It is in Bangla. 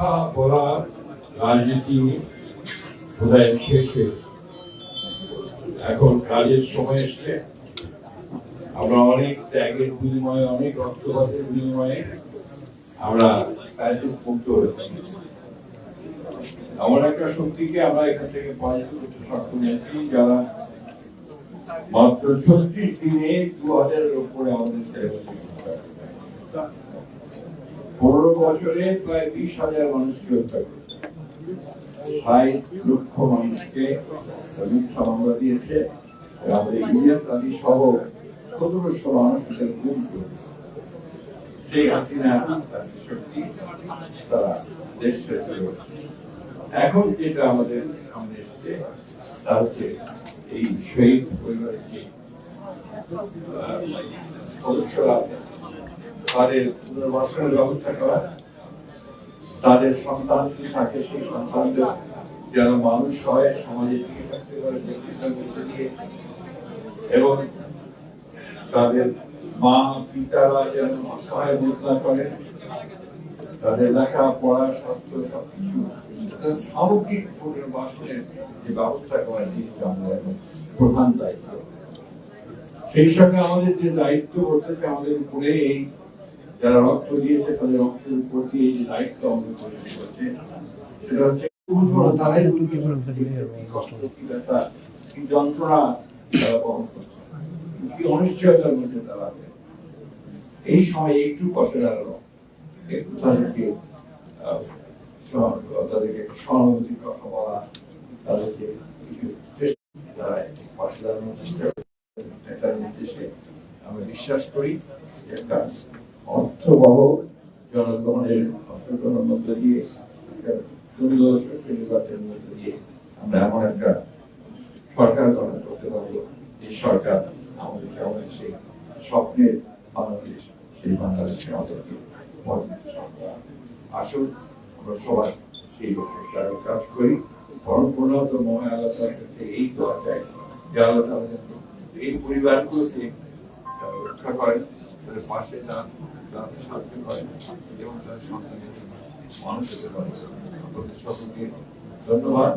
কথা বলা রাজনীতি বোধহয় শেষ হয়েছে, এখন কাজের সময় এসছে। আমরা অনেক ত্যাগের বিনিময়ে, অনেক রক্তপাতের বিনিময়ে আমরা মুক্ত হয়েছি। এমন একটা শক্তিকে আমরা এখান থেকে পরাজিত করতে সক্ষম হয়েছি, যারা মাত্র 36 দিনে 2000-এর উপরে আমাদের ছেলে 15 বছরে প্রায় 20,000 মানুষকে হত্যা করেছে, 60 লক্ষ মানুষকে মিথ্যা মামলা দিয়েছে। আমাদের ইন্ডিয়ান তাদের সহ 1700 মানুষকে গুম করেছে। সেই হাসিনা তাদের শক্তি তারা দেশ ছেড়ে চলে গেছে। এখন যেটা আমাদের সামনে এসছে তা হচ্ছে এই শহীদ পরিবারের যে সদস্যরা আছেন তাদের পুনর্বাসনের ব্যবস্থা করা, তাদের সন্তান যদি থাকে সেই সন্তানদের যেন মানুষ হয়, সমাজে টিকে থাকতে পারে ব্যক্তিত্বের মধ্যে দিয়ে, এবং তাদের মা পিতারা যেন অসহায় বোধ না করেন, তাদের লেখাপড়া স্বাস্থ্য সবকিছু সামগ্রিক পুনর্বাসনের যে ব্যবস্থা করা আমাদের প্রধান দায়িত্ব। সেই সঙ্গে আমাদের যে দায়িত্ব বলতেছে আমাদের উপরে, এই যারা রক্ত দিয়েছে তাদের রক্তের উপর দিয়ে যে দায়িত্ব আমাদের করছে সেটা হচ্ছে তারাই কি যন্ত্রণা তারা বহন করছে, কি অনিশ্চয়তার মধ্যে তারা এই সময় একটু পাশে দাঁড়ানো, একটু তাদেরকে সহানুভূতির কথা বলা, তাদেরকে কিছু তারা পাশে দাঁড়ানোর চেষ্টা নেতার নির্দেশে আমরা বিশ্বাস করি একটা অর্থবহ জনগণের অংশগ্রহণের মধ্য দিয়ে সুন্দর নির্বাচনের মধ্য দিয়ে আমরা এমন একটা সরকার গঠন করতে পারবো, এই সরকার আমাদেরকে আমাদের সেই স্বপ্নের বাংলাদেশ, সেই বাংলাদেশের আমাদেরকে আসুন আমরা সবাই সেই লক্ষ্যে কাজ করি। বরং প্রণত মহান আল্লাহ তাআলার কাছে এই দোয়া চাই যে আল্লাহ তাআলা এই পরিবারগুলোকে রক্ষা করেন, তাদের পাশে তাদের সাহায্য করেন এবং তাদের সন্তানের মানুষ হতে পারে। সকলকে ধন্যবাদ।